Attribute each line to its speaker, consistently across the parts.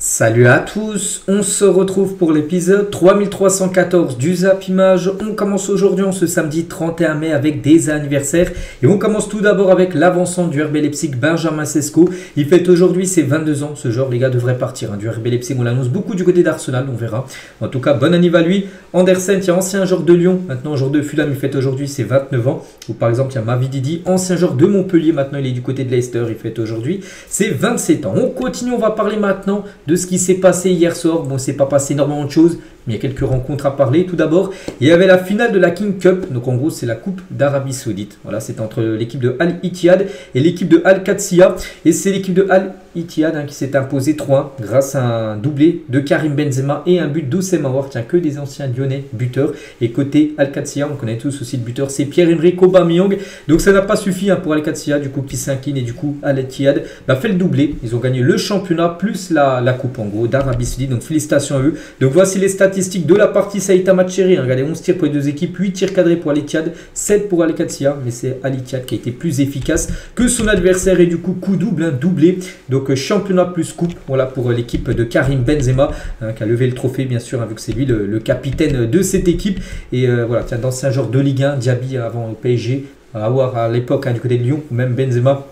Speaker 1: Salut à tous, on se retrouve pour l'épisode 3314 du Zap Image. On commence aujourd'hui en ce samedi 31 mai avec des anniversaires. Et on commence tout d'abord avec l'avancement du RB Leipzig, Benjamin Sesko. Il fête aujourd'hui ses 22 ans. Ce genre, les gars, devrait partir du RB Leipzig. On l'annonce beaucoup du côté d'Arsenal, on verra. En tout cas, bon anniversaire à lui. Andersen, tiens, ancien joueur de Lyon, maintenant joueur de Fulham, il fête aujourd'hui ses 29 ans. Ou par exemple, il y a Mavididi, ancien joueur de Montpellier, maintenant il est du côté de Leicester, il fête aujourd'hui ses 27 ans. On continue, on va parler maintenant de ce qui s'est passé hier soir. Bon, c'est pas passé énormément de choses, mais il y a quelques rencontres à parler. Tout d'abord, il y avait la finale de la King Cup. Donc en gros, c'est la Coupe d'Arabie Saoudite. Voilà, c'est entre l'équipe de Al Ittihad et l'équipe de Al Qadsiya. Et c'est l'équipe de Al Ittihad qui s'est imposée 3 grâce à un doublé de Karim Benzema et un but d'Oussem Aouar. Tiens, que des anciens lyonnais buteurs. Et côté Al Qadsiya, on connaît tous aussi le buteur, c'est Pierre-Emerick Aubameyang. Donc ça n'a pas suffi pour Al Qadsiya, du coup qui s'incline, et du coup Al Ittihad fait le doublé. Ils ont gagné le championnat plus la coupe en gros d'Arabie Saoudite. Donc félicitations à eux. Donc voici les statistiques de la partie. Ça a été un match serré. Regardez, 11 tirs pour les deux équipes, 8 tirs cadrés pour Al Ittihad, 7 pour Al Qadsiya. Mais c'est Al Ittihad qui a été plus efficace que son adversaire. Et du coup, coup double, doublé. Donc championnat plus coupe. Voilà pour l'équipe de Karim Benzema qui a levé le trophée, bien sûr, vu que c'est lui le capitaine de cette équipe. Et voilà, tiens, d'anciens joueurs de Ligue 1, Diaby avant au PSG, Aouar à l'époque du côté de Lyon, ou même Benzema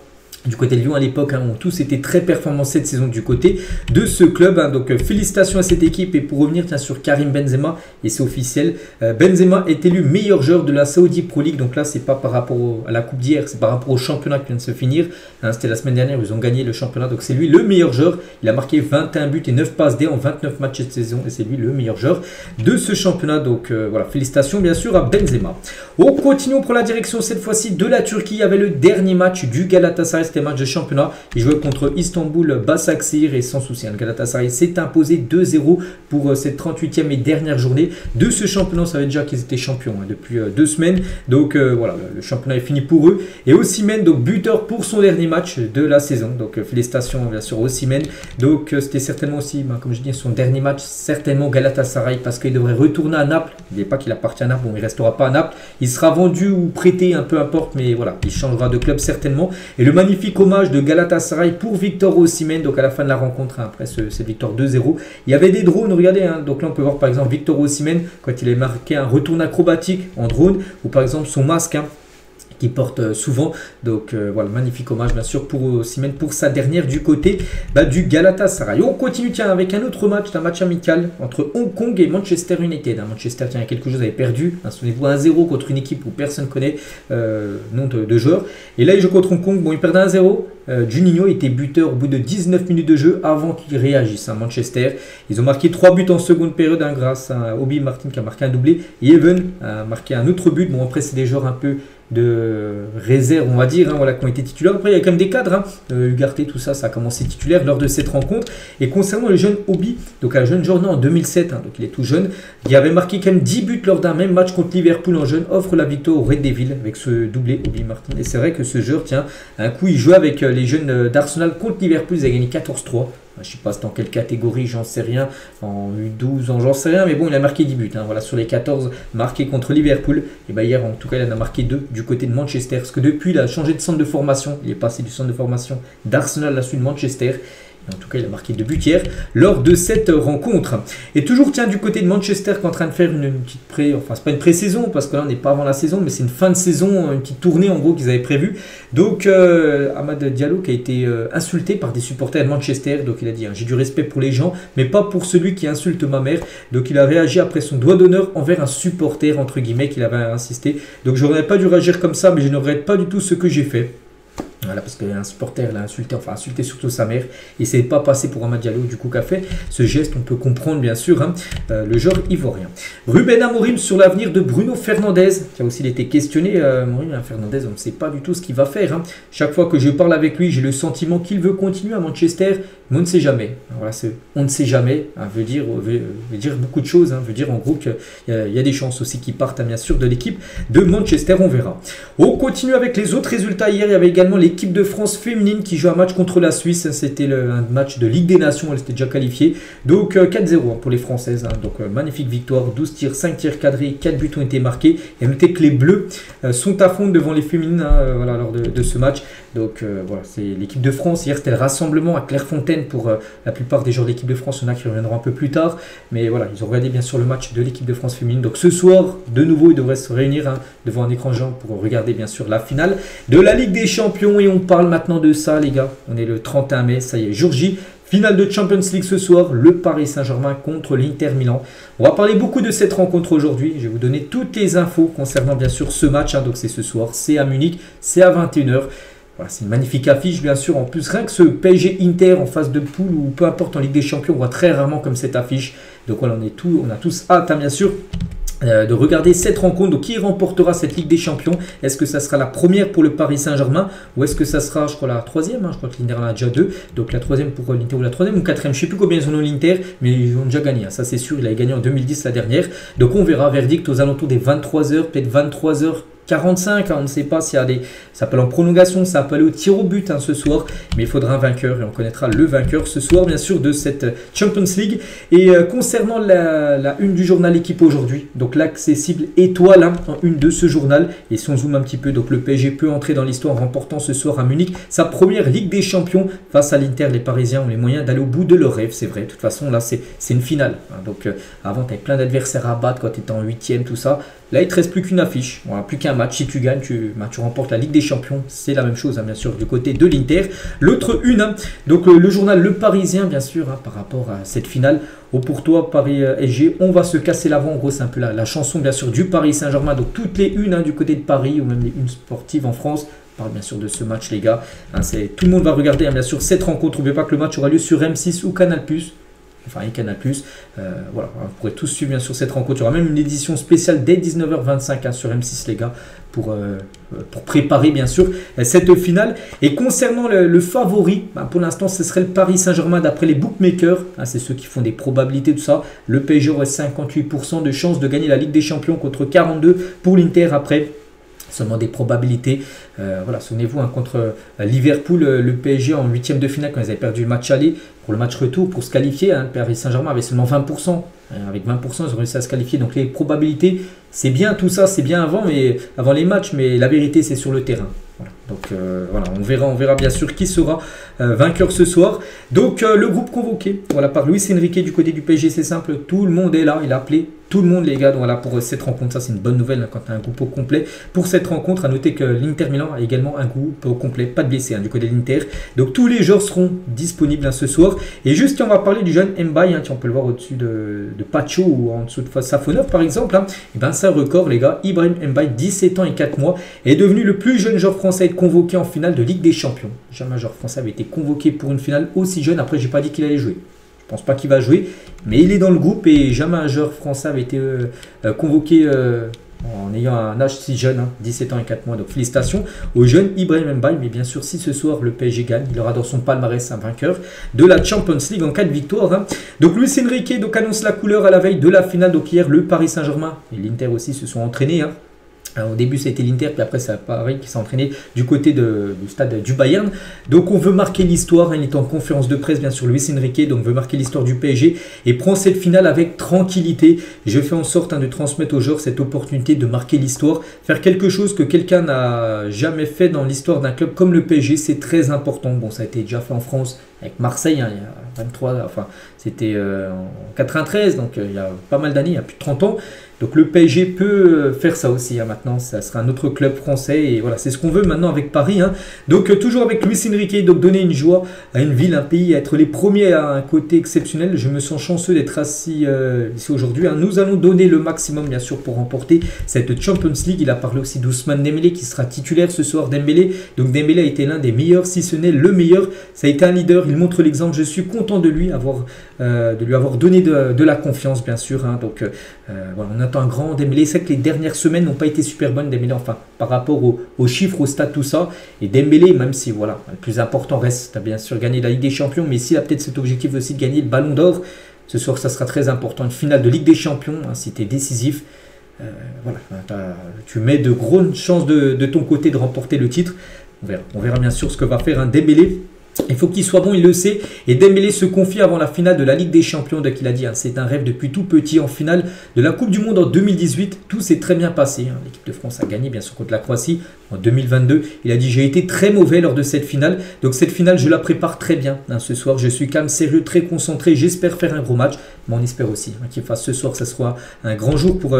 Speaker 1: du côté de Lyon à l'époque, ont tous été très performants cette saison du côté de ce club. Donc félicitations à cette équipe. Et pour revenir sur Karim Benzema, et c'est officiel, Benzema est élu meilleur joueur de la Saudi Pro League. Donc là, c'est pas par rapport à la coupe d'hier, c'est par rapport au championnat qui vient de se finir. C'était la semaine dernière, ils ont gagné le championnat. Donc c'est lui le meilleur joueur. Il a marqué 21 buts et 9 passes D en 29 matchs cette saison. Et c'est lui le meilleur joueur de ce championnat. Donc voilà, félicitations bien sûr à Benzema. On continue pour la direction cette fois-ci de la Turquie. Il y avait le dernier match du Galatasaray. C'était match de championnat. Il jouait contre Istanbul Basaksehir et sans souci, le Galatasaray s'est imposé 2-0 pour cette 38e et dernière journée de ce championnat. On savait déjà qu'ils étaient champions depuis 2 semaines. Donc voilà, le championnat est fini pour eux. Et Osimhen, donc buteur pour son dernier match de la saison. Donc félicitations bien sûr Osimhen. Donc c'était certainement aussi, comme je dis, son dernier match, certainement Galatasaray, parce qu'il devrait retourner à Naples. Il n'est pas qu'il appartient à Naples, bon, il ne restera pas à Naples. Il sera vendu ou prêté, un peu importe, mais voilà, il changera de club certainement. Et le magnifique hommage de Galatasaray pour Victor Osimhen. Donc à la fin de la rencontre, après cette victoire 2-0, il y avait des drones, regardez. Donc là on peut voir par exemple Victor Osimhen quand il a marqué un retour acrobatique en drone, ou par exemple son masque qui porte souvent. Donc voilà, magnifique hommage bien sûr pour Osimhen pour sa dernière du côté du Galatasaray. On continue avec un autre match, un match amical entre Hong Kong et Manchester United. Manchester, tiens, il y a quelques jours avait perdu, souvenez-vous, 1-0 contre une équipe où personne ne connaît nom de joueur. Et là il joue contre Hong Kong, bon, il perdait 1-0. Juninho était buteur au bout de 19 minutes de jeu avant qu'il réagisse à Manchester. Ils ont marqué 3 buts en seconde période grâce à Obi Martin qui a marqué un doublé, et Even a marqué un autre but. Bon, après c'est des joueurs un peu de réserve, on va dire, voilà, qui ont été titulaires. Après il y a quand même des cadres, Ugarte, tout ça, ça a commencé titulaire lors de cette rencontre. Et concernant le jeune Obi, donc un jeune joueur né en 2007, donc il est tout jeune, il avait marqué quand même 10 buts lors d'un même match contre Liverpool en jeune, offre la victoire au Red Devil avec ce doublé Obi Martin. Et c'est vrai que ce joueur, tiens, un coup il jouait avec les jeunes d'Arsenal contre Liverpool, ils avaient gagné 14-3. Je ne sais pas dans quelle catégorie, j'en sais rien, en U12, j'en sais rien, mais bon, il a marqué 10 buts. Voilà, sur les 14 marqués contre Liverpool. Et hier, en tout cas, il en a marqué 2 du côté de Manchester. Parce que depuis, il a changé de centre de formation. Il est passé du centre de formation d'Arsenal à celui de Manchester. En tout cas, il a marqué 2 buts hier lors de cette rencontre. Et toujours, tiens, du côté de Manchester qui est en train de faire une petite enfin, c'est pas une pré-saison parce que là, on n'est pas avant la saison, mais c'est une fin de saison, une petite tournée en gros qu'ils avaient prévue. Donc, Amad Diallo qui a été insulté par des supporters de Manchester. Donc, il a dit, j'ai du respect pour les gens, mais pas pour celui qui insulte ma mère. Donc, il a réagi après son doigt d'honneur envers un supporter, entre guillemets, qu'il avait insisté. Donc, je n'aurais pas dû réagir comme ça, mais je ne regrette pas du tout ce que j'ai fait. Voilà, parce qu'un supporter l'a insulté, enfin insulté surtout sa mère, et c'est pas passé pour Amad Diallo du coup qu'a fait ce geste. On peut comprendre bien sûr le joueur ivoirien. Ruben Amorim sur l'avenir de Bruno Fernandes, qui a aussi été questionné. Fernandes, on ne sait pas du tout ce qu'il va faire. Chaque fois que je parle avec lui, j'ai le sentiment qu'il veut continuer à Manchester, mais on ne sait jamais. Voilà, on ne sait jamais, veut dire beaucoup de choses, veut dire en gros qu'il y a des chances aussi qu'il parte bien sûr de l'équipe de Manchester, on verra. On continue avec les autres résultats. Hier, il y avait également les l'équipe de France féminine qui joue un match contre la Suisse. C'était un match de Ligue des Nations, elle s'était déjà qualifiée. Donc 4-0 pour les Françaises. Donc magnifique victoire, 12 tirs, 5 tirs cadrés, 4 buts ont été marqués. Et notez que les Bleus sont à fond devant les féminines voilà, lors de ce match. Donc voilà, c'est l'équipe de France. Hier c'était le rassemblement à Clairefontaine pour la plupart des joueurs de l'équipe de France. Il y en a qui reviendront un peu plus tard. Mais voilà, ils ont regardé bien sûr le match de l'équipe de France féminine. Donc ce soir, de nouveau, ils devraient se réunir devant un écran géant pour regarder bien sûr la finale de la Ligue des Champions. Et on parle maintenant de ça les gars. On est le 31 mai, ça y est, jour J. Finale de Champions League ce soir, le Paris Saint-Germain contre l'Inter Milan. On va parler beaucoup de cette rencontre aujourd'hui. Je vais vous donner toutes les infos concernant bien sûr ce match. Donc c'est ce soir, c'est à Munich, c'est à 21h. Voilà, c'est une magnifique affiche bien sûr. En plus, rien que ce PSG Inter en phase de poule ou peu importe en Ligue des Champions, on voit très rarement comme cette affiche. Donc voilà, on a tous hâte bien sûr de regarder cette rencontre. Donc qui remportera cette Ligue des Champions? Est-ce que ça sera la première pour le Paris Saint-Germain ou est-ce que ça sera, je crois, la troisième? Je crois que l'Inter en a déjà deux. Donc la troisième pour l'Inter ou la troisième ou quatrième. Je ne sais plus combien ils en ont l'Inter, mais ils ont déjà gagné. Ça c'est sûr, il a gagné en 2010 la dernière. Donc on verra, verdict aux alentours des 23h, peut-être 23h45, on ne sait pas s'il y a des... Ça peut aller en prolongation, ça peut aller au tir au but ce soir, mais il faudra un vainqueur et on connaîtra le vainqueur ce soir bien sûr de cette Champions League. Et concernant la une du journal Équipe aujourd'hui, donc l'accessible étoile en une de ce journal, et si on zoome un petit peu, donc le PSG peut entrer dans l'histoire en remportant ce soir à Munich sa première Ligue des Champions face à l'Inter. Les Parisiens ont les moyens d'aller au bout de leur rêve, c'est vrai, de toute façon là c'est une finale. Donc avant tu avais plein d'adversaires à battre quand tu étais en 8e, tout ça. Là, il ne te reste plus qu'une affiche, voilà, plus qu'un match. Si tu gagnes, tu remportes la Ligue des Champions. C'est la même chose, bien sûr, du côté de l'Inter. L'autre une, donc le journal Le Parisien, bien sûr, par rapport à cette finale. Pour toi, Paris SG, on va se casser l'avant. En gros, c'est un peu la chanson, bien sûr, du Paris Saint-Germain. Donc, toutes les unes du côté de Paris, ou même les unes sportives en France. On parle bien sûr de ce match, les gars. Tout le monde va regarder, bien sûr, cette rencontre. N'oubliez pas que le match aura lieu sur M6 ou Canal+. Enfin, et Canal+. Voilà, vous pourrez tous suivre bien sûr cette rencontre. Il y aura même une édition spéciale dès 19h25 sur M6 les gars pour préparer bien sûr cette finale. Et concernant le favori, pour l'instant ce serait le Paris Saint-Germain d'après les bookmakers. C'est ceux qui font des probabilités, tout ça. Le PSG aurait 58% de chances de gagner la Ligue des Champions contre 42% pour l'Inter après. Seulement des probabilités. Voilà, souvenez-vous, contre Liverpool, le PSG en 8e de finale, quand ils avaient perdu le match aller, pour le match retour, pour se qualifier, le Paris Saint-Germain avait seulement 20%. Avec 20%, ils ont réussi à se qualifier. Donc les probabilités, c'est bien tout ça, c'est bien avant les matchs, mais la vérité, c'est sur le terrain. Voilà. Donc voilà, on verra bien sûr qui sera vainqueur ce soir. Donc le groupe convoqué, voilà, par Luis Enrique du côté du PSG, c'est simple, tout le monde est là, il a appelé tout le monde les gars. Donc voilà, pour cette rencontre, ça c'est une bonne nouvelle quand tu as un groupe au complet. Pour cette rencontre, à noter que l'Inter Milan a également un groupe au complet, pas de blessés du côté de l'Inter. Donc tous les joueurs seront disponibles ce soir. Et juste, on va parler du jeune Mbaye, on peut le voir au-dessus de Pacho ou en dessous de Safonov par exemple. Et ben c'est un record les gars. Ibrahim Mbaye, 17 ans et 4 mois, est devenu le plus jeune joueur français à être convoqué en finale de Ligue des Champions. Jamais un joueur français avait été convoqué pour une finale aussi jeune. Après, j'ai pas dit qu'il allait jouer. Je pense pas qu'il va jouer, mais il est dans le groupe et jamais un joueur français avait été convoqué en ayant un âge si jeune, 17 ans et 4 mois. Donc félicitations au jeune Ibrahim Mbaye. Mais bien sûr, si ce soir le PSG gagne, il aura dans son palmarès un vainqueur de la Champions League en cas de victoire. Donc Luis Enrique annonce la couleur à la veille de la finale. Donc hier, le Paris Saint-Germain et l'Inter aussi se sont entraînés. Au début, c'était l'Inter, puis après, c'est Paris qui s'est entraîné du côté du stade du Bayern. Donc, on veut marquer l'histoire. Il est en conférence de presse, bien sûr, Luis Enrique. Donc, veut marquer l'histoire du PSG et prend cette finale avec tranquillité. Je fais en sorte de transmettre aux joueurs cette opportunité de marquer l'histoire. Faire quelque chose que quelqu'un n'a jamais fait dans l'histoire d'un club comme le PSG, c'est très important. Bon, ça a été déjà fait en France avec Marseille, il y a 23, enfin, c'était en 93, donc il y a pas mal d'années, il y a plus de 30 ans. Donc le PSG peut faire ça aussi maintenant, ça sera un autre club français et voilà, c'est ce qu'on veut maintenant avec Paris. Donc toujours avec Luis Enrique, donc donner une joie à une ville, un pays, être les premiers à un côté exceptionnel. Je me sens chanceux d'être assis ici aujourd'hui. Nous allons donner le maximum bien sûr pour remporter cette Champions League. Il a parlé aussi d'Ousmane Dembélé qui sera titulaire ce soir. Dembélé, donc Dembélé a été l'un des meilleurs, si ce n'est le meilleur. Ça a été un leader, il montre l'exemple. Je suis content de lui avoir donné de la confiance bien sûr. Donc voilà, on attend un grand Dembélé. C'est que les dernières semaines n'ont pas été super bonnes Dembélé, enfin par rapport aux chiffres, aux stats, tout ça. Et Dembélé, même si voilà, le plus important reste bien sûr gagner la Ligue des Champions, mais s'il a peut-être cet objectif aussi de gagner le Ballon d'Or, ce soir ça sera très important. Une finale de Ligue des Champions, si tu es décisif, voilà, tu mets de grosses chances de ton côté de remporter le titre. On verra bien sûr ce que va faire un Dembélé. Il faut qu'il soit bon, il le sait. Et Dembélé se confie avant la finale de la Ligue des Champions. Donc il a dit, hein, c'est un rêve depuis tout petit. En finale de la Coupe du Monde en 2018, tout s'est très bien passé. Hein. L'équipe de France a gagné bien sûr contre la Croatie en 2022. Il a dit, j'ai été très mauvais lors de cette finale. Donc cette finale, je la prépare très bien. Hein, ce soir, je suis calme, sérieux, très concentré. J'espère faire un gros match. Mais on espère aussi hein, qu'il fasse ce soir. Ça sera un grand jour pour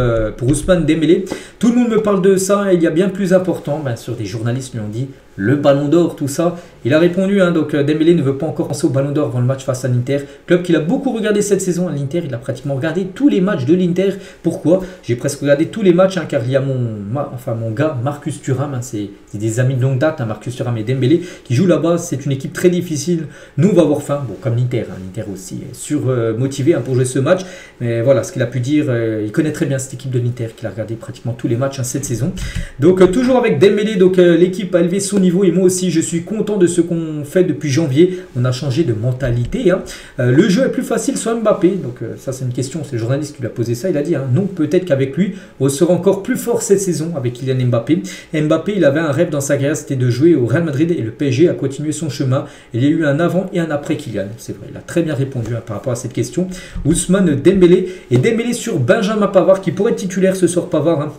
Speaker 1: Ousmane Dembélé. Tout le monde me parle de ça. Et il y a bien plus important. Bien sûr, des journalistes lui ont dit, le Ballon d'Or, tout ça. Il a répondu, hein, donc Dembélé ne veut pas encore penser au Ballon d'Or avant le match face à l'Inter. Club qu'il a beaucoup regardé cette saison à l'Inter. Il a pratiquement regardé tous les matchs de l'Inter. Pourquoi? J'ai presque regardé tous les matchs, hein, car il y a mon gars Marcus Thuram. Hein, c'est des amis de longue date, hein, Marcus Thuram et Dembélé, qui jouent là-bas. C'est une équipe très difficile. Nous, on va avoir faim. Bon, comme l'Inter. Hein, l'Inter aussi est surmotivé hein, pour jouer ce match. Mais voilà, ce qu'il a pu dire, il connaît très bien cette équipe de l'Inter, qu'il a regardé pratiquement tous les matchs hein, cette saison. Donc, toujours avec Dembélé, donc l'équipe a élevé son niveau. Et moi aussi, je suis content de ce qu'on fait depuis janvier. On a changé de mentalité. Hein. Le jeu est plus facile sans Mbappé. Donc ça, c'est une question. C'est le journaliste qui lui a posé ça. Il a dit, hein, non, peut-être qu'avec lui, on sera encore plus fort cette saison avec Kylian Mbappé. Mbappé, il avait un rêve dans sa carrière, c'était de jouer au Real Madrid et le PSG a continué son chemin. Il y a eu un avant et un après Kylian. C'est vrai, il a très bien répondu hein, par rapport à cette question. Ousmane Dembélé et Dembélé sur Benjamin Pavard qui pourrait être titulaire ce soir. Pavard, hein,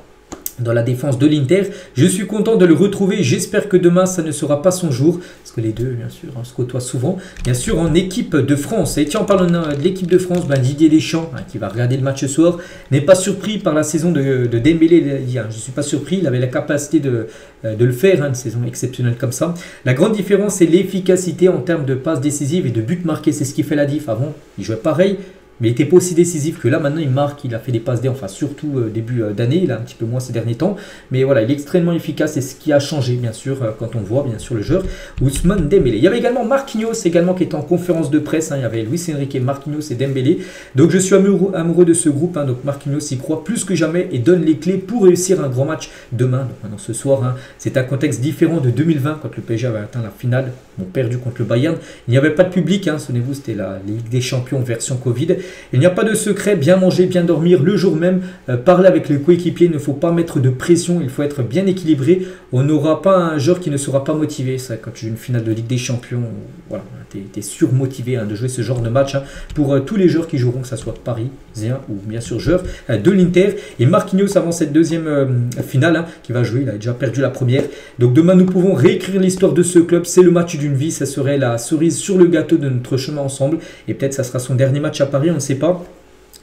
Speaker 1: dans la défense de l'Inter. Je suis content de le retrouver. J'espère que demain, ça ne sera pas son jour. Parce que les deux, bien sûr, se côtoient souvent. Bien sûr, en équipe de France. Et tiens, en parlant de l'équipe de France, Didier Deschamps, hein, qui va regarder le match ce soir, n'est pas surpris par la saison de Dembélé. Je ne suis pas surpris. Il avait la capacité de le faire, hein, une saison exceptionnelle comme ça. La grande différence, c'est l'efficacité en termes de passes décisives et de buts marqués. C'est ce qui fait la diff. Avant, il jouait pareil. Mais il n'était pas aussi décisif que là. Maintenant, il marque, il a fait des passes D, enfin surtout début d'année. Il a un petit peu moins ces derniers temps. Mais voilà, il est extrêmement efficace. C'est ce qui a changé, bien sûr, quand on voit, bien sûr, le joueur Ousmane Dembélé. Il y avait également Marquinhos, également, qui était en conférence de presse. Hein. Il y avait Luis Enrique, Marquinhos et Dembélé. Donc, je suis amoureux de ce groupe. Hein. Donc, Marquinhos y croit plus que jamais et donne les clés pour réussir un grand match demain. Donc, maintenant, ce soir, hein, c'est un contexte différent de 2020, quand le PSG avait atteint la finale, perdu contre le Bayern. Il n'y avait pas de public. Hein. Souvenez-vous, c'était la Ligue des Champions version Covid. Il n'y a pas de secret, bien manger, bien dormir le jour même, parler avec les coéquipiers, il ne faut pas mettre de pression, il faut être bien équilibré. On n'aura pas un joueur qui ne sera pas motivé. Ça, quand tu joues une finale de Ligue des Champions, voilà, tu es surmotivé hein, de jouer ce genre de match hein, pour tous les joueurs qui joueront, que ce soit parisien ou bien sûr joueurs de l'Inter. Et Marquinhos avant cette deuxième finale hein, qui va jouer, il a déjà perdu la première. Donc demain nous pouvons réécrire l'histoire de ce club, c'est le match d'une vie, ça serait la cerise sur le gâteau de notre chemin ensemble. Et peut-être ça sera son dernier match à Paris, on ne sait pas.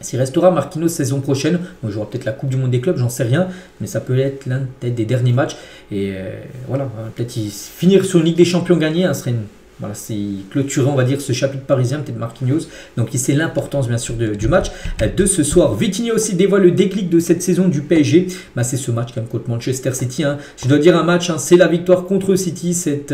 Speaker 1: S'il restera Marquinhos saison prochaine, on jouera peut-être la Coupe du Monde des clubs, j'en sais rien, mais ça peut être l'un des derniers matchs. Et voilà, peut-être finir sur une Ligue des Champions gagnée, hein, serait une... Voilà, c'est clôturer, on va dire, ce chapitre parisien, peut-être Marquinhos. Donc, il sait l'importance, bien sûr, du match de ce soir. Vitinha aussi dévoile le déclic de cette saison du PSG. C'est ce match, comme contre Manchester City. Hein. Je dois dire un match, hein, c'est la victoire contre City. Cette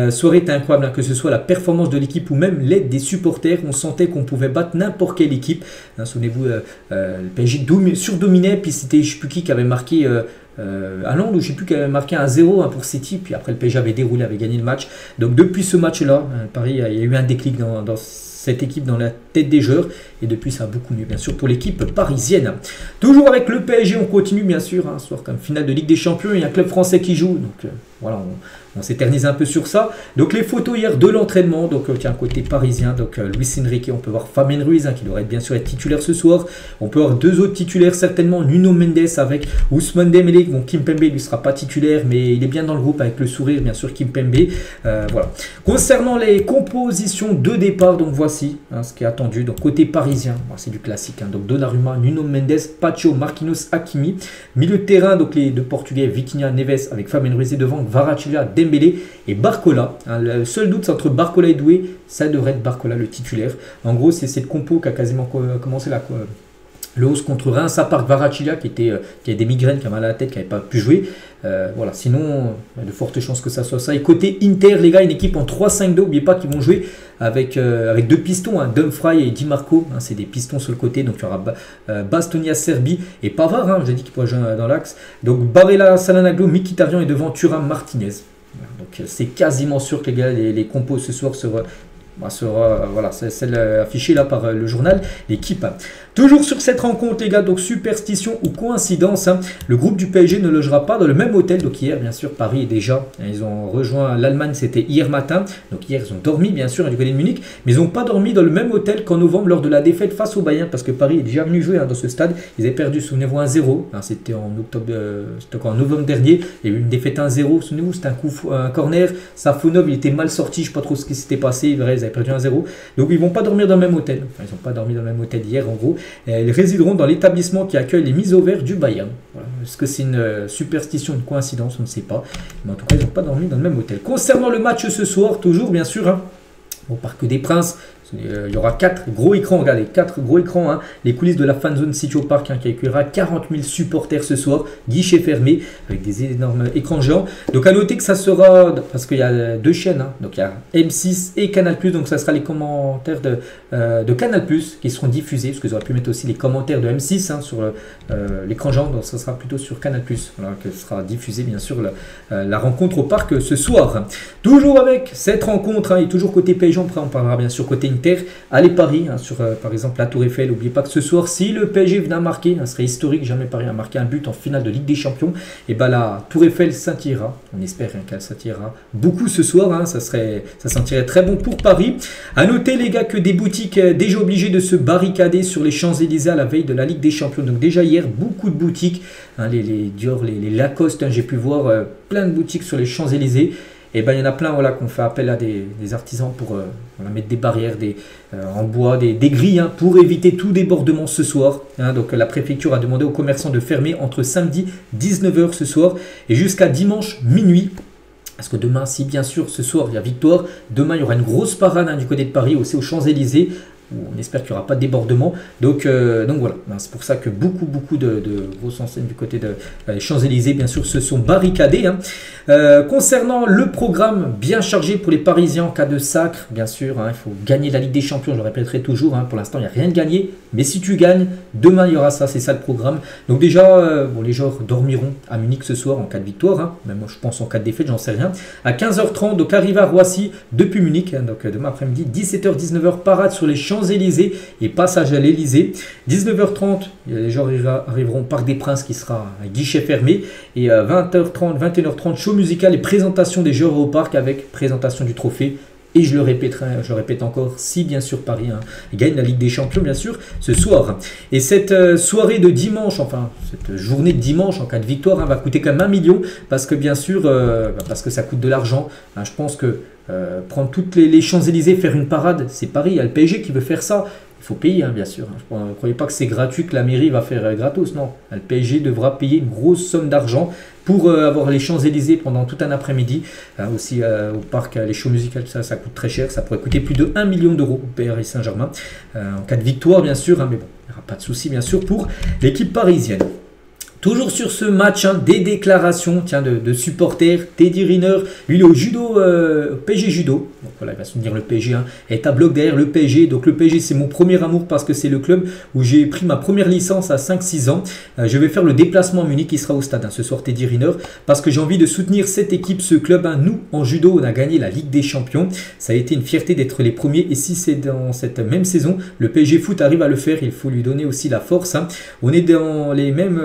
Speaker 1: soirée était incroyable, hein, que ce soit la performance de l'équipe ou même l'aide des supporters. On sentait qu'on pouvait battre n'importe quelle équipe. Hein, souvenez-vous, le PSG surdominait, puis c'était, je ne sais plus qui avait marqué... à Londres, où je ne sais plus, qui avait marqué un 0 hein, pour City, puis après le PSG avait déroulé, avait gagné le match. Donc depuis ce match-là, Paris, il y a eu un déclic dans cette équipe, dans la tête des joueurs, et depuis ça a beaucoup mieux, bien sûr, pour l'équipe parisienne. Toujours avec le PSG, on continue, bien sûr, hein, soir comme finale de Ligue des Champions, il y a un club français qui joue, donc voilà, on s'éternise un peu sur ça. Donc les photos hier de l'entraînement, donc tiens, côté parisien, donc Luis Enrique, on peut voir Fabien Ruiz, hein, qui devrait bien sûr être titulaire ce soir. On peut voir deux autres titulaires, certainement Nuno Mendes avec Ousmane Dembélé. Bon, Kimpembe lui sera pas titulaire, mais il est bien dans le groupe avec le sourire, bien sûr, Kimpembe. Voilà. Concernant les compositions de départ, donc voici hein, ce qui est attendu. Donc côté parisien, bon, c'est du classique. Hein, donc Donnarumma, Nuno Mendes, Pacho, Marquinhos, Hakimi. Milieu de terrain, donc les deux Portugais, Vitinha, Neves avec Fabien Ruiz et devant Kvaratskhelia, Dembélé et Barcola. Hein, le seul doute, c'est entre Barcola et Doué. Ça devrait être Barcola le titulaire. En gros, c'est cette compo qui a quasiment commencé là. Le hausse contre Reims, à part Kvaratskhelia qui a des migraines, qui a mal à la tête, qui n'avait pas pu jouer. Voilà, sinon, il y a de fortes chances que ça soit ça. Et côté Inter, les gars, une équipe en 3-5-2. N'oubliez pas qu'ils vont jouer avec deux pistons, hein, Dumfries et Di Marco. Hein, c'est des pistons sur le côté. Donc il y aura Bastonia, Serbie et Pavard. Hein, j'ai dit qu'il pourrait jouer dans l'axe. Donc Barella, Salanaglo, Mkhitaryan et devant Thuram, Martinez. Voilà, donc c'est quasiment sûr que les gars, les compos ce soir sera voilà, celle affichée là par le journal L'équipe. Toujours sur cette rencontre les gars, donc superstition ou coïncidence, le groupe du PSG ne logera pas dans le même hôtel. Donc hier bien sûr Paris est déjà, ils ont rejoint l'Allemagne, c'était hier matin. Donc hier ils ont dormi bien sûr du côté de Munich, mais ils n'ont pas dormi dans le même hôtel qu'en novembre lors de la défaite face au Bayern, parce que Paris est déjà venu jouer dans ce stade. Ils avaient perdu, souvenez-vous, 1-0, c'était en octobre, c'était en novembre dernier. Il y a eu une défaite 1-0, souvenez-vous, c'était un corner, Safonov il était mal sorti, je ne sais pas trop ce qui s'était passé, ils avaient perdu 1-0. Donc ils vont pas dormir dans le même hôtel, enfin, ils n'ont pas dormi dans le même hôtel hier en gros. Ils résideront dans l'établissement qui accueille les mises au vert du Bayern. Voilà. Est-ce que c'est une superstition, une coïncidence? On ne sait pas. Mais en tout cas, ils n'ont pas dormi dans le même hôtel. Concernant le match ce soir, toujours bien sûr, au Parc des Princes, il y aura 4 gros écrans, regardez, 4 gros écrans, les coulisses de la fanzone City au Parc qui accueillera 40 000 supporters ce soir, guichet fermé avec des énormes écrans géants. Donc à noter que ça sera, parce qu'il y a 2 chaînes, donc il y a M6 et Canal+, donc ça sera les commentaires de Canal+, qui seront diffusés, parce qu'ils auraient pu mettre aussi les commentaires de M6 sur l'écran géant, donc ça sera plutôt sur Canal+, voilà, que sera diffusé bien sûr la rencontre au Parc ce soir. Toujours avec cette rencontre, et toujours côté PSG, on parlera bien sûr côté allez Paris, sur par exemple la Tour Eiffel. N'oubliez pas que ce soir, si le PSG venait à marquer, ce serait historique, jamais Paris a marqué un but en finale de Ligue des Champions, et bien la Tour Eiffel scintillera, on espère qu'elle scintillera beaucoup ce soir, ça sentirait très bon pour Paris. À noter les gars que des boutiques déjà obligées de se barricader sur les Champs-Élysées à la veille de la Ligue des Champions. Donc déjà hier, beaucoup de boutiques, les Dior, les Lacoste, j'ai pu voir plein de boutiques sur les Champs-Élysées. Et ben il y en a plein qu'on fait appel à des artisans pour mettre des barrières en bois, des grilles pour éviter tout débordement ce soir. Donc la préfecture a demandé aux commerçants de fermer entre samedi 19 h ce soir et jusqu'à dimanche minuit. Parce que demain, si bien sûr ce soir il y a victoire, demain il y aura une grosse parade du côté de Paris, aussi aux Champs-Élysées. On espère qu'il n'y aura pas de débordement. Donc voilà, c'est pour ça que beaucoup de grosses enseignes du côté des Champs-Élysées, bien sûr, se sont barricadées. Concernant le programme bien chargé pour les Parisiens en cas de sacre, bien sûr, il faut gagner la Ligue des Champions, je le répéterai toujours. Pour l'instant, il n'y a rien de gagné. Mais si tu gagnes, demain, il y aura ça, c'est ça le programme. Donc déjà, les joueurs dormiront à Munich ce soir en cas de victoire. Même moi, je pense en cas de défaite, j'en sais rien. À 15 h 30, donc arrive à Roissy depuis Munich. Donc demain après-midi, 17 h 19 h, parade sur les Champs-Élysées et passage à l'Élysée. 19 h 30, les gens arriveront au Parc des Princes qui sera à guichet fermé. Et 20 h 30, 21 h 30, show musical et présentation des joueurs au parc avec présentation du trophée. Et je le répète encore, si bien sûr Paris gagne la Ligue des Champions, bien sûr, ce soir. Et cette soirée de dimanche, enfin, cette journée de dimanche en cas de victoire, va coûter quand même 1 million, parce que bien sûr, parce que ça coûte de l'argent. Je pense que prendre toutes les Champs-Élysées, faire une parade, c'est Paris, il y a le PSG qui veut faire ça. Il faut payer, bien sûr. Ne croyez pas que c'est gratuit, que la mairie va faire gratos. Non, le PSG devra payer une grosse somme d'argent pour avoir les Champs-Élysées pendant tout un après-midi. Aussi au parc, les shows musicales, ça coûte très cher. Ça pourrait coûter plus de 1 million d'euros au Paris Saint-Germain. En cas de victoire, bien sûr. Mais bon, il n'y aura pas de souci, bien sûr, pour l'équipe parisienne. Toujours sur ce match, des déclarations de supporters. Teddy Riner, lui il est au judo, PSG judo. Donc voilà, il va soutenir le PSG, est à bloc derrière le PSG. Donc le PSG c'est mon premier amour parce que c'est le club où j'ai pris ma première licence à 5-6 ans. Je vais faire le déplacement à Munich qui sera au stade ce soir, Teddy Riner, parce que j'ai envie de soutenir cette équipe, ce club. Nous en judo on a gagné la Ligue des Champions. Ça a été une fierté d'être les premiers et si c'est dans cette même saison, le PSG Foot arrive à le faire, il faut lui donner aussi la force. On est dans les mêmes...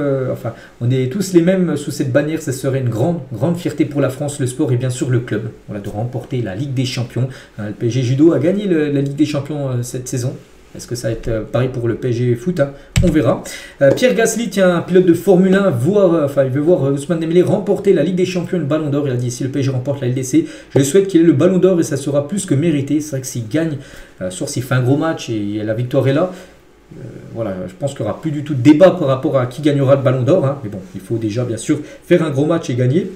Speaker 1: on est tous les mêmes sous cette bannière, ça serait une grande fierté pour la France, le sport et bien sûr le club. Voilà, de remporter la Ligue des Champions. Le PSG Judo a gagné la Ligue des Champions cette saison. Est-ce que ça va être pareil pour le PSG Foot? On verra. Pierre Gasly, un pilote de Formule 1, il veut voir Ousmane Dembélé remporter la Ligue des Champions et le Ballon d'Or. Il a dit si le PSG remporte la LDC, je souhaite qu'il ait le Ballon d'Or et ça sera plus que mérité. C'est vrai que s'il gagne, soit s'il fait un gros match et la victoire est là, voilà, je pense qu'il n'y aura plus du tout de débat par rapport à qui gagnera le Ballon d'Or. Mais bon, il faut déjà bien sûr faire un gros match et gagner.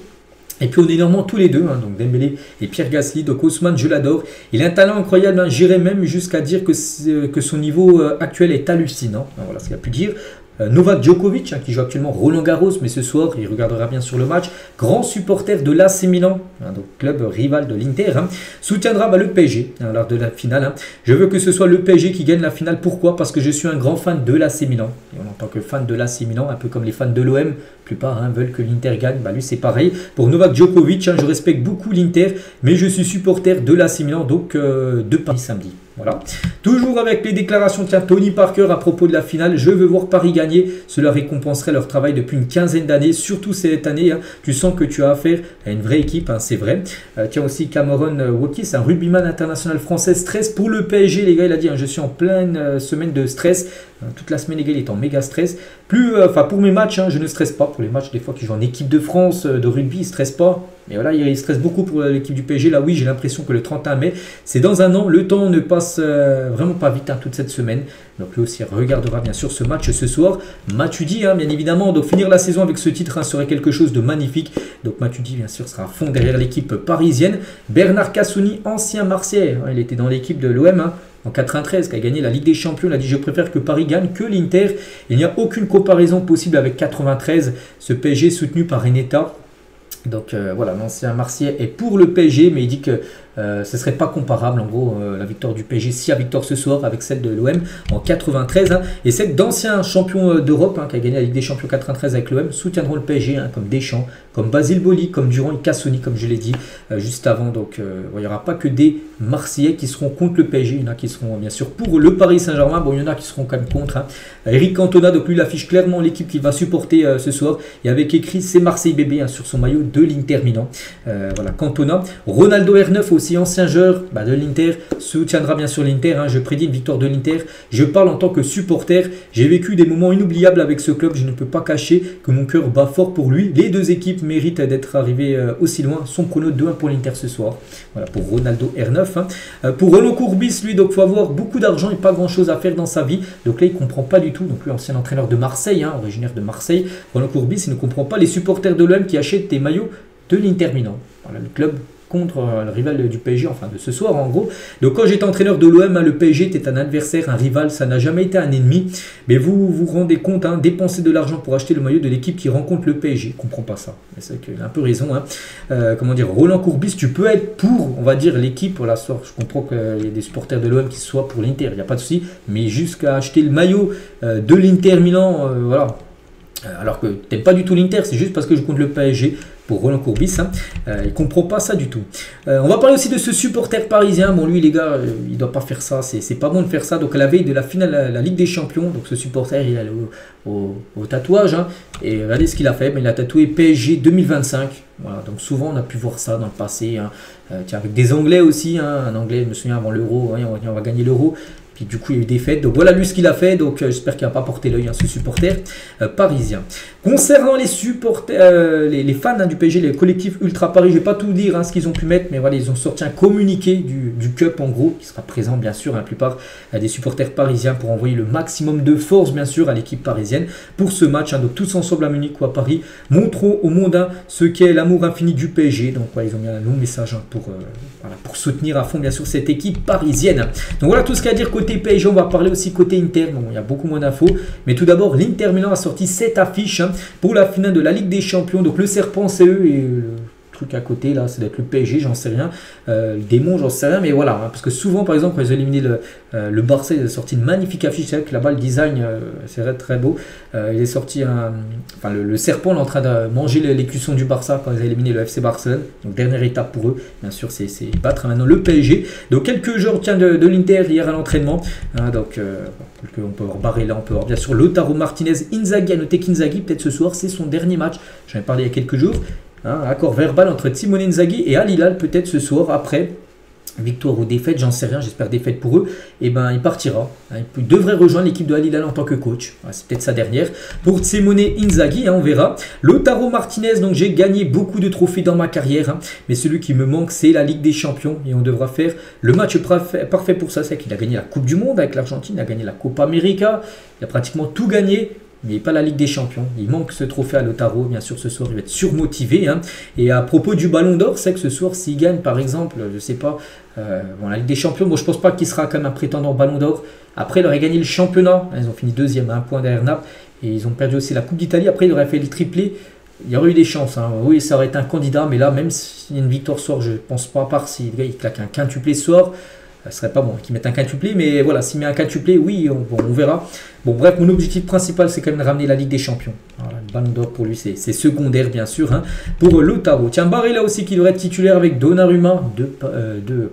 Speaker 1: Et puis on est normalement tous les deux, donc Dembélé et Pierre Gasly. Donc Ousmane, je l'adore. Il a un talent incroyable. J'irais même jusqu'à dire que son niveau actuel est hallucinant. Voilà ce qu'il a pu dire. Novak Djokovic, qui joue actuellement Roland Garros, mais ce soir, il regardera bien sur le match. Grand supporter de l'AC Milan, donc club rival de l'Inter, soutiendra le PSG lors de la finale. Je veux que ce soit le PSG qui gagne la finale. Pourquoi? Parce que je suis un grand fan de l'AC Milan. Et en tant que fan de l'AC Milan, un peu comme les fans de l'OM, la plupart veulent que l'Inter gagne. Lui, c'est pareil. Pour Novak Djokovic, je respecte beaucoup l'Inter, mais je suis supporter de l'AC Milan, donc de Paris samedi. Voilà. Toujours avec les déclarations de Tony Parker à propos de la finale. Je veux voir Paris gagner. Cela récompenserait leur travail depuis une quinzaine d'années. Surtout cette année, tu sens que tu as affaire à une vraie équipe, c'est vrai. Tiens aussi Cameron Watkins, un rugbyman international français. Stress pour le PSG, les gars. Il a dit, je suis en pleine semaine de stress. Toute la semaine, les gars, il est en méga stress. Pour mes matchs, je ne stresse pas. Pour les matchs, des fois, qu'il joue en équipe de France de rugby, il ne stresse pas. Mais voilà, il stresse beaucoup pour l'équipe du PSG. Là, oui, j'ai l'impression que le 31 mai, c'est dans un an. Le temps ne passe vraiment pas vite toute cette semaine. Donc lui aussi regardera bien sûr ce match ce soir. Matuidi, bien évidemment. Donc finir la saison avec ce titre serait quelque chose de magnifique. Donc Matuidi, bien sûr, sera à fond derrière l'équipe parisienne. Bernard Casoni, ancien Marseillais. Il était dans l'équipe de l'OM. En 93, qui a gagné la Ligue des Champions, il a dit « Je préfère que Paris gagne que l'Inter ». Il n'y a aucune comparaison possible avec 93, ce PSG soutenu par Renetta. Donc voilà, l'ancien Marseillais est pour le PSG, mais il dit que ce ne serait pas comparable, en gros, la victoire du PSG, si la victoire ce soir, avec celle de l'OM en 93. Et celle d'anciens champions d'Europe, qui a gagné la Ligue des Champions 93 avec l'OM, soutiendront le PSG, comme Deschamps, comme Basile Boli, comme Durand et Cassoni, comme je l'ai dit juste avant. Donc il n'y aura pas que des Marseillais qui seront contre le PSG, il y en a qui seront bien sûr pour le Paris Saint-Germain, bon il y en a qui seront quand même contre. Eric Cantona, donc lui il affiche clairement l'équipe qu'il va supporter ce soir, et avec écrit c'est Marseille bébé sur son maillot de l'Inter Milan. Voilà, Cantona. Ronaldo R9 aussi, ancien joueur de l'Inter, soutiendra bien sûr l'Inter. Je prédis une victoire de l'Inter. Je parle en tant que supporter. J'ai vécu des moments inoubliables avec ce club. Je ne peux pas cacher que mon cœur bat fort pour lui. Les deux équipes méritent d'être arrivées aussi loin. Son prono 2-1 pour l'Inter ce soir. Voilà pour Ronaldo R9. Pour Roland Courbis, lui, donc faut avoir beaucoup d'argent et pas grand chose à faire dans sa vie. Donc là, il ne comprend pas du tout. Donc lui, ancien entraîneur de Marseille, originaire de Marseille. Roland Courbis, il ne comprend pas les supporters de l'OM qui achètent des maillots de l'Inter Milan. Voilà, le club contre le rival du PSG, enfin de ce soir en gros. Donc quand j'étais entraîneur de l'OM, le PSG était un adversaire, un rival, ça n'a jamais été un ennemi. Mais vous vous rendez compte, dépenser de l'argent pour acheter le maillot de l'équipe qui rencontre le PSG, je ne comprends pas ça. C'est vrai qu'il a un peu raison. Comment dire, Roland Courbis, tu peux être pour, on va dire, l'équipe. Voilà, je comprends qu'il y ait des supporters de l'OM qui soient pour l'Inter, il n'y a pas de souci. Mais jusqu'à acheter le maillot de l'Inter Milan, voilà. Alors que tu n'aimes pas du tout l'Inter, c'est juste parce que je compte le PSG. Pour Roland Courbis, il ne comprend pas ça du tout. On va parler aussi de ce supporter parisien. Bon, lui, les gars, il ne doit pas faire ça. C'est pas bon de faire ça. Donc, à la veille de la finale de la Ligue des Champions, donc ce supporter, il est allé au tatouage. Et regardez ce qu'il a fait. Mais il a tatoué PSG 2025. Voilà, donc, souvent, on a pu voir ça dans le passé. Tiens, avec des Anglais aussi. Un Anglais, je me souviens, avant l'Euro, on va gagner l'Euro. Puis du coup, il y a eu des fêtes. Donc voilà lui ce qu'il a fait. Donc j'espère qu'il n'a pas porté l'œil, ce supporter parisien. Concernant les supporters, les fans du PSG, les collectifs Ultra Paris, je ne vais pas tout dire ce qu'ils ont pu mettre, mais voilà, ils ont sorti un communiqué du Cup en gros, qui sera présent bien sûr, la plupart des supporters parisiens pour envoyer le maximum de force bien sûr à l'équipe parisienne pour ce match. Donc tous ensemble à Munich ou à Paris, montrons au monde ce qu'est l'amour infini du PSG. Donc voilà, ils ont mis un long message pour soutenir à fond bien sûr cette équipe parisienne. Donc voilà tout ce qu'il y a à dire côté PSG. On va parler aussi côté Inter. Bon, il y a beaucoup moins d'infos, mais tout d'abord l'Inter Milan a sorti cette affiche pour la finale de la Ligue des Champions. Donc le serpent c'est eux et le truc à côté là c'est d'être le PSG, j'en sais rien, le démon j'en sais rien, mais voilà, parce que souvent par exemple quand ils ont éliminé le Barça, ils ont sorti une magnifique affiche. C'est vrai que là-bas le design c'est très, très beau. Il est sorti le serpent est en train de manger l'écusson du Barça quand ils ont éliminé le FC Barcelone. Donc dernière étape pour eux, bien sûr, c'est battre maintenant le PSG. Donc quelques joueurs de l'Inter hier à l'entraînement. On peut voir Barella, on peut voir bien sûr Lautaro Martinez, Inzaghi. À noter qu'Inzaghi peut-être ce soir c'est son dernier match. J'en ai parlé il y a quelques jours. Accord verbal entre Simone Inzaghi et Al Hilal peut-être ce soir après. Victoire ou défaite, j'en sais rien, j'espère défaite pour eux, et ben il partira. Il devrait rejoindre l'équipe de Al Hilal en tant que coach. C'est peut-être sa dernière. Pour Simone Inzaghi, on verra. Lautaro Martinez, donc j'ai gagné beaucoup de trophées dans ma carrière, mais celui qui me manque, c'est la Ligue des Champions, et on devra faire le match parfait pour ça. C'est qu'il a gagné la Coupe du Monde avec l'Argentine, il a gagné la Copa América, il a pratiquement tout gagné. Mais pas la Ligue des Champions. Il manque ce trophée à Lautaro. Bien sûr, ce soir, il va être surmotivé. Et à propos du Ballon d'Or, c'est que ce soir, s'il gagne, par exemple, je ne sais pas, la Ligue des Champions, bon, je ne pense pas qu'il sera quand même un prétendant au Ballon d'Or. Après, il aurait gagné le championnat. Ils ont fini deuxième à un point derrière Naples. Et ils ont perdu aussi la Coupe d'Italie. Après, il aurait fait le triplé. Il y aurait eu des chances. Hein. Oui, ça aurait été un candidat. Mais là, même s'il y a une victoire ce soir, je ne pense pas, à part si le gars il claque un quintuplé ce soir. Ce serait pas bon qu'il mette un quintuplé. Mais voilà, s'il met un quintuplé, oui, on verra. Bon, bref, mon objectif principal, c'est quand même de ramener la Ligue des Champions. Voilà, le Ballon d'Or pour lui, c'est secondaire, bien sûr. Hein, pour Lautaro. Tiens, Barella aussi qui devrait être titulaire avec Donnarumma,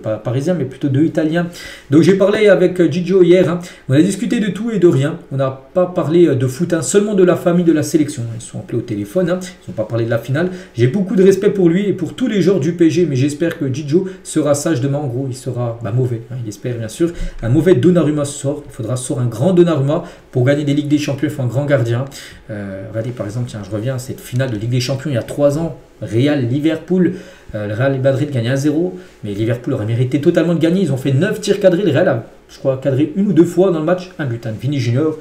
Speaker 1: pas parisien, mais plutôt deux italiens. Donc, j'ai parlé avec Gigio hier. Hein, on a discuté de tout et de rien. On n'a pas parlé de foot, hein, seulement de la famille de la sélection. Ils sont appelés au téléphone. Hein, ils n'ont pas parlé de la finale. J'ai beaucoup de respect pour lui et pour tous les joueurs du PSG, mais j'espère que Gigio sera sage demain. En gros, il sera mauvais. Hein, il espère, bien sûr. Un mauvais Donnarumma ce soir. Il faudra sortir un grand Donnarumma. Pour gagner des Ligues des Champions, il faut un grand gardien. Regardez par exemple, tiens, je reviens à cette finale de Ligue des Champions il y a 3 ans. Real-Liverpool. Le Real Madrid gagne 1-0. Mais Liverpool aurait mérité totalement de gagner. Ils ont fait 9 tirs cadrés. Le Real a, je crois, cadré 1 ou 2 fois dans le match. Un but, hein, de Vini Junior.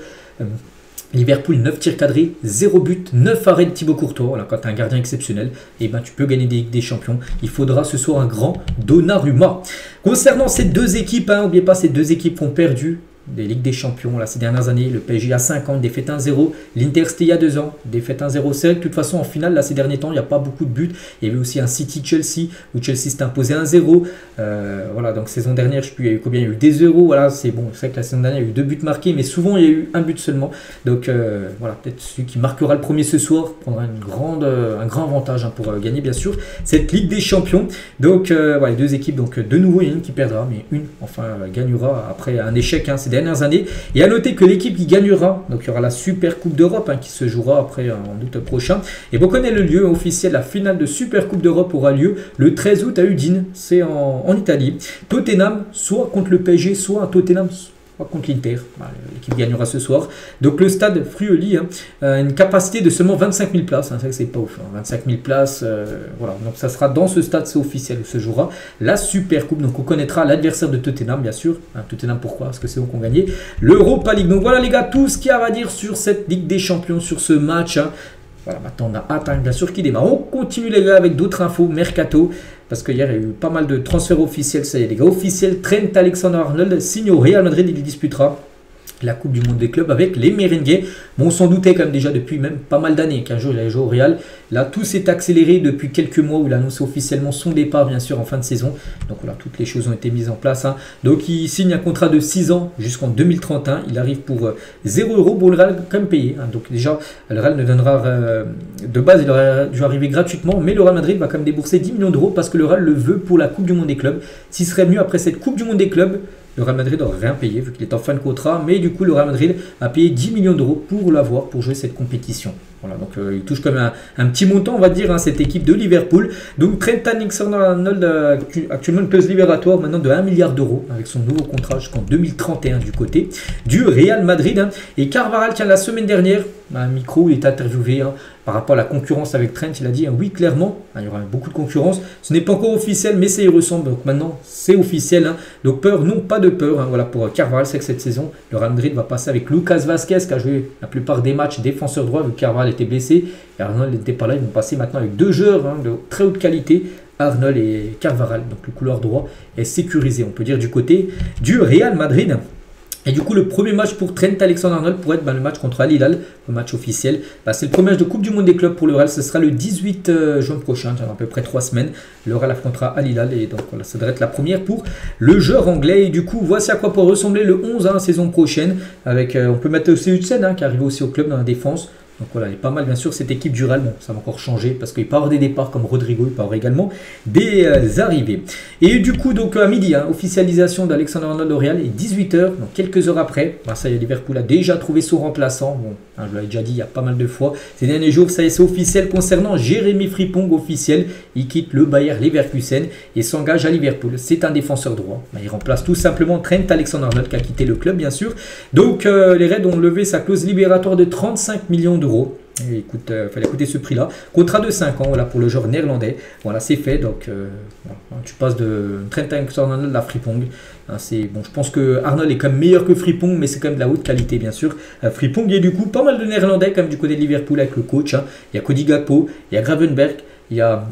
Speaker 1: Liverpool, 9 tirs cadrés, 0 but, 9 arrêts de Thibaut Courtois. Voilà, quand tu as un gardien exceptionnel, et ben, tu peux gagner des Ligues des Champions. Il faudra ce soir un grand Donnarumma. Concernant ces deux équipes, n'oubliez pas, ces deux équipes ont perdu des Ligues des Champions là, ces dernières années. Le PSG a 5 ans, défaite 1-0. L'Inter c'était il y a 2 ans, défaite 1-0. C'est vrai que de toute façon en finale, là, ces derniers temps, il n'y a pas beaucoup de buts. Il y avait aussi un City-Chelsea où Chelsea s'est imposé 1-0. Voilà, donc saison dernière, je ne sais plus, il y a eu combien? Il y a eu des euros. Voilà, c'est bon. C'est vrai que la saison dernière, il y a eu 2 buts marqués, mais souvent il y a eu un but seulement. Donc voilà, peut-être celui qui marquera le premier ce soir prendra un grand avantage, hein, pour gagner bien sûr cette Ligue des Champions. Donc voilà, les deux équipes, donc de nouveau, il y en a une qui perdra, mais une enfin gagnera après un échec, hein, dernières années. Et à noter que l'équipe qui gagnera, donc il y aura la Super Coupe d'Europe, hein, qui se jouera après en août prochain. Et vous connaissez le lieu officiel, la finale de Super Coupe d'Europe aura lieu le 13 août à Udine, c'est en Italie. Tottenham, soit contre le PSG, soit à Tottenham, contre l'Inter. L'équipe gagnera ce soir. Donc le stade Friuli, hein, a une capacité de seulement 25 000 places. Hein, c'est pas ouf. Hein, 25 000 places. Voilà. Donc ça sera dans ce stade, c'est officiel, où se jouera la Super Coupe. Donc on connaîtra l'adversaire de Tottenham, bien sûr. Hein, Tottenham, pourquoi? Parce que c'est eux qui ont gagné l'Europa League. Donc voilà les gars, tout ce qu'il y a à dire sur cette Ligue des Champions, sur ce match. Hein. Voilà, maintenant on a hâte, hein, bien sûr, qui démarre. On continue les gars avec d'autres infos, Mercato. Parce qu'hier, il y a eu pas mal de transferts officiels. Ça y est, les gars, officiels. Trent Alexander-Arnold signe au Real Madrid. Il disputera la Coupe du Monde des clubs avec les Merengues. Bon, on s'en doutait quand même déjà depuis même pas mal d'années qu'un jour il allait jouer au Real. Là, tout s'est accéléré depuis quelques mois où il a annoncé officiellement son départ, bien sûr, en fin de saison. Donc voilà, toutes les choses ont été mises en place. Hein. Donc il signe un contrat de 6 ans jusqu'en 2031. Il arrive pour 0 €. Bon, le Real quand même payé. Hein. Donc déjà, le Real ne donnera... de base, il aurait dû arriver gratuitement. Mais le Real Madrid va quand même débourser 10 millions d'euros parce que le Real le veut pour la Coupe du Monde des clubs. S'il serait mieux après cette Coupe du Monde des clubs, le Real Madrid n'aurait rien payé vu qu'il est en fin de contrat, mais du coup le Real Madrid a payé 10 millions d'euros pour l'avoir, pour jouer cette compétition. Voilà, donc il touche quand même un petit montant, on va dire, hein, cette équipe de Liverpool. Donc Trent Alexander-Arnold actuellement une clause libératoire maintenant de 1 milliard d'euros avec son nouveau contrat jusqu'en 2031 du côté du Real Madrid. Hein. Et Carvajal, tiens, la semaine dernière, un micro, il est interviewé, hein, par rapport à la concurrence avec Trent, il a dit, hein, oui, clairement, hein, il y aura beaucoup de concurrence. Ce n'est pas encore officiel, mais ça y ressemble. Donc maintenant, c'est officiel. Hein. Donc peur, non, pas de peur. Hein, voilà, pour Carvajal, c'est que cette saison, le Real Madrid va passer avec Lucas Vazquez, qui a joué la plupart des matchs défenseur droit, vu que Carvajal était blessé. Et Arnold n'était pas là. Ils vont passer maintenant avec 2 joueurs, hein, de très haute qualité, Arnold et Carvajal. Donc le couloir droit est sécurisé, on peut dire, du côté du Real Madrid. Et du coup, le premier match pour Trent Alexander-Arnold pourrait être le match contre Al Hilal, le match officiel. C'est le premier match de Coupe du Monde des clubs pour le Real. Ce sera le 18 juin prochain, dans à peu près 3 semaines. Le Real affrontera Al Hilal et donc voilà, ça devrait être la première pour le joueur anglais. Et du coup, voici à quoi peut ressembler le 11 la saison prochaine. Avec, on peut mettre aussi Hudson, hein, qui arrive aussi au club dans la défense. Donc voilà, il est pas mal bien sûr cette équipe du Real. Bon, ça va encore changer parce qu'il peut y avoir des départs comme Rodrigo, il peut y avoir également des arrivées. Et du coup, donc à midi, hein, officialisation d'Alexander-Arnold au Real et 18 h, donc quelques heures après, ça y est, Liverpool a déjà trouvé son remplaçant. Bon, hein, je l'avais déjà dit il y a pas mal de fois. Ces derniers jours, ça y est, c'est officiel concernant Jérémy Frimpong, officiel. Il quitte le Bayer Leverkusen et s'engage à Liverpool. C'est un défenseur droit. Il remplace tout simplement Trent Alexander-Arnold qui a quitté le club, bien sûr. Donc les Reds ont levé sa clause libératoire de 35 millions d'euros. Et écoute, fallait écouter ce prix-là. Contrat de 5 ans, voilà, pour le joueur néerlandais. Voilà, c'est fait. Donc, voilà, tu passes de Trent Alexander-Arnold à Frimpong. Hein, bon, je pense que Arnold est quand même meilleur que Frimpong, mais c'est quand même de la haute qualité, bien sûr. Frimpong, il y a du coup pas mal de néerlandais, quand même, du côté de Liverpool avec le coach. Hein. Il y a Cody Gakpo, il y a Gravenberch, il y a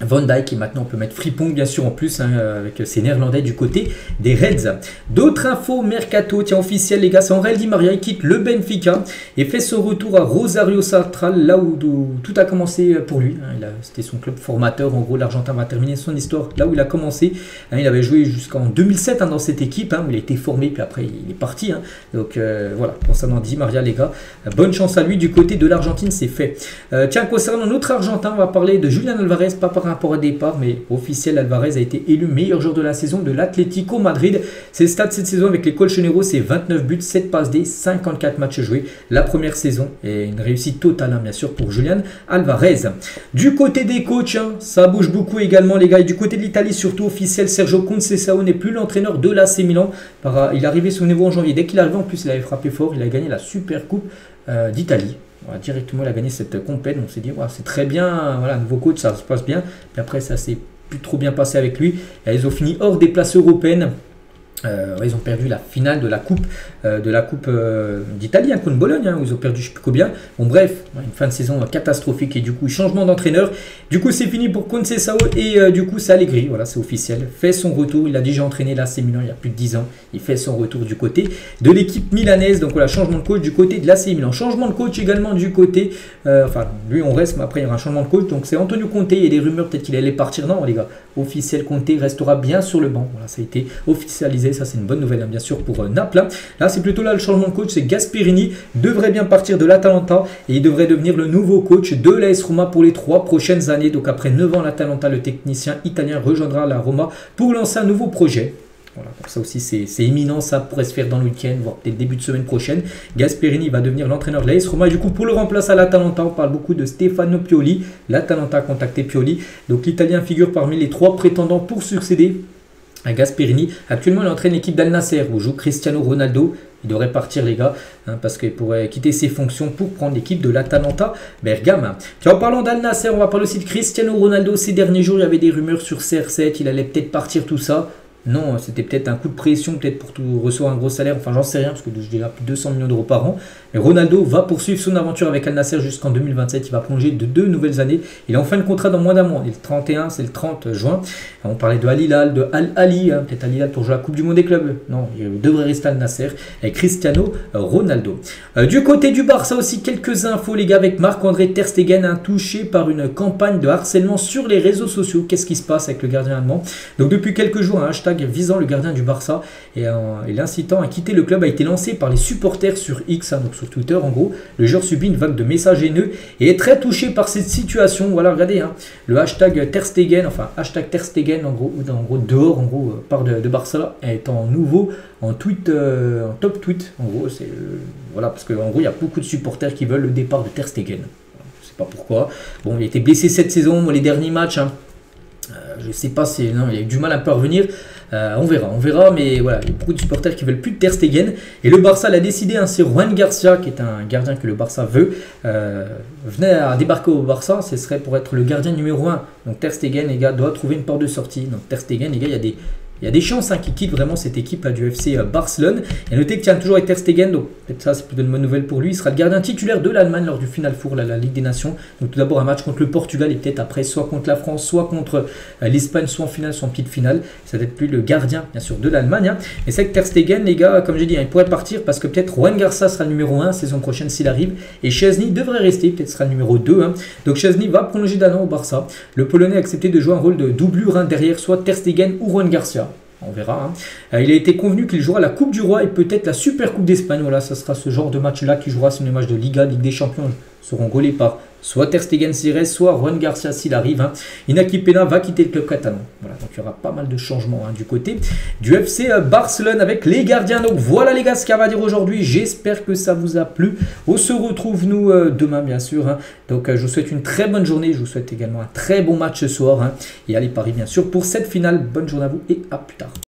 Speaker 1: Van Dijk, et maintenant on peut mettre Frimpong bien sûr en plus hein, avec ses néerlandais du côté des Reds. D'autres infos mercato, tiens officiel les gars, c'est Angel Di Maria, il quitte le Benfica et fait son retour à Rosario Central, là où tout a commencé pour lui. Hein, c'était son club formateur, en gros l'Argentin va terminer son histoire là où il a commencé. Hein, il avait joué jusqu'en 2007 hein, dans cette équipe, hein, où il a été formé, puis après il est parti. Hein. Donc voilà, concernant Di Maria les gars, bonne chance à lui du côté de l'Argentine, c'est fait. Tiens, concernant notre Argentin, on va parler de Julián Álvarez, pas par rapport au départ, mais officiel, Álvarez a été élu meilleur joueur de la saison de l'Atlético Madrid. Ses stats cette saison avec les Colchoneros, c'est 29 buts, 7 passes D, 54 matchs joués. La première saison et une réussite totale, hein, bien sûr, pour Julián Álvarez. Du côté des coachs, hein, ça bouge beaucoup également, les gars. Et du côté de l'Italie, surtout officiel, Sergio Conceição n'est plus l'entraîneur de l'AC Milan. Il est arrivé son niveau en janvier. Dès qu'il est arrivé, en plus, il avait frappé fort. Il a gagné la Super Coupe d'Italie. Voilà, directement, il a gagné cette compète. On s'est dit, ouais, c'est très bien. Voilà, nouveau coach, ça se passe bien. Puis après, ça s'est plus trop bien passé avec lui. Et ils ont fini hors des places européennes. Ils ont perdu la finale de la coupe d'Italie contre Bologne, hein, où ils ont perdu je ne sais plus combien. Bon bref, une fin de saison catastrophique et du coup changement d'entraîneur. Du coup c'est fini pour Conceição et du coup c'est Allegri, voilà c'est officiel, fait son retour. Il a déjà entraîné l'AC Milan il y a plus de 10 ans. Il fait son retour du côté de l'équipe milanaise. Donc voilà, changement de coach du côté de l'AC Milan. Changement de coach également du côté, enfin lui on reste mais après il y aura un changement de coach. Donc c'est Antonio Conte, il y a des rumeurs peut-être qu'il allait partir. Non les gars, officiel, Conte restera bien sur le banc. Voilà, ça a été officialisé. Ça c'est une bonne nouvelle hein, bien sûr pour Naples. Là c'est plutôt là le changement de coach, c'est Gasperini devrait bien partir de l'Atalanta et il devrait devenir le nouveau coach de l'AS Roma pour les 3 prochaines années. Donc après 9 ans l'Atalanta, le technicien italien rejoindra la Roma pour lancer un nouveau projet. Voilà, donc ça aussi c'est imminent, ça pourrait se faire dans le week-end, voire peut-être début de semaine prochaine. Gasperini va devenir l'entraîneur de l'AS Roma et du coup pour le remplacer à l'Atalanta, on parle beaucoup de Stefano Pioli. L'Atalanta a contacté Pioli, donc l'Italien figure parmi les 3 prétendants pour succéder à Gasperini. Actuellement il entraîne l'équipe d'Al Nasser où joue Cristiano Ronaldo. Il devrait partir les gars, hein, parce qu'il pourrait quitter ses fonctions pour prendre l'équipe de l'Atalanta Bergame. Puis en parlant d'Al Nasser, on va parler aussi de Cristiano Ronaldo. Ces derniers jours, il y avait des rumeurs sur CR7, il allait peut-être partir tout ça. Non, c'était peut-être un coup de pression, peut-être pour recevoir un gros salaire. Enfin, j'en sais rien, parce que je dirais plus de 200 millions d'euros par an. Mais Ronaldo va poursuivre son aventure avec Al Nasser jusqu'en 2027. Il va prolonger de 2 nouvelles années. Il est en fin de contrat dans moins d'un mois. Il est le 31, c'est le 30 juin. On parlait de Al Hilal, de Al Ali. Hein, peut-être Al Hilal pour jouer la Coupe du Monde des clubs. Non, il devrait rester Al Nasser. Et Cristiano Ronaldo. Du côté du Barça aussi, quelques infos, les gars, avec Marc-André Ter Stegen, hein, touché par une campagne de harcèlement sur les réseaux sociaux. Qu'est-ce qui se passe avec le gardien allemand? Donc, depuis quelques jours, un hashtag visant le gardien du Barça et l'incitant à quitter le club a été lancé par les supporters sur X, hein, donc sur Twitter en gros. Le joueur subit une vague de messages haineux et est très touché par cette situation. Voilà, regardez, hein, le hashtag Ter Stegen, enfin hashtag Ter Stegen en gros dehors en gros part de Barça est en nouveau en tweet, en top tweet en gros. C'est voilà, parce qu'en gros il y a beaucoup de supporters qui veulent le départ de Ter Stegen. Je sais pas pourquoi. Bon, il a été blessé cette saison, les derniers matchs. Hein, je sais pas, non, il a eu du mal à un peu à revenir. On verra, mais voilà, il y a beaucoup de supporters qui veulent plus de Ter Stegen. Et le Barça l'a décidé, hein, c'est Juan Garcia, qui est un gardien que le Barça veut, venait à débarquer au Barça, ce serait pour être le gardien numéro 1. Donc Ter Stegen, les gars, doit trouver une porte de sortie. Donc Ter Stegen, les gars, il y a des chances hein, qu'il quitte vraiment cette équipe du FC Barcelone. Et notez qu'il y a toujours avec Ter Stegen, donc peut-être ça c'est plutôt une bonne nouvelle pour lui. Il sera le gardien titulaire de l'Allemagne lors du Final Four, la Ligue des Nations. Donc tout d'abord un match contre le Portugal et peut-être après soit contre la France, soit contre l'Espagne, soit en finale, soit en petite finale. Ça va être plus le gardien bien sûr de l'Allemagne. Hein. Et c'est que Ter Stegen, les gars, comme j'ai dit, hein, il pourrait partir parce que peut-être Juan Garcia sera le numéro 1 saison prochaine s'il arrive. Et Szczęsny devrait rester, peut-être sera le numéro 2. Hein. Donc Szczęsny va prolonger d'un an au Barça. Le Polonais a accepté de jouer un rôle de doublure hein, derrière soit Ter Stegen ou Juan Garcia. On verra. Hein. Il a été convenu qu'il jouera la Coupe du Roi et peut-être la Super Coupe d'Espagne. Voilà, ça sera ce genre de match-là qui jouera sur les matchs de Liga, Ligue des Champions. Seront gaulés par soit Ter Stegen s'il reste, soit Juan Garcia s'il arrive. Hein. Inaki Peña va quitter le club catalan. Voilà, donc il y aura pas mal de changements hein, du côté du FC Barcelone avec les gardiens. Donc voilà les gars ce qu'il y a à dire aujourd'hui. J'espère que ça vous a plu. On se retrouve nous demain bien sûr. Hein. Donc je vous souhaite une très bonne journée. Je vous souhaite également un très bon match ce soir. Hein. Et allez Paris bien sûr pour cette finale. Bonne journée à vous et à plus tard.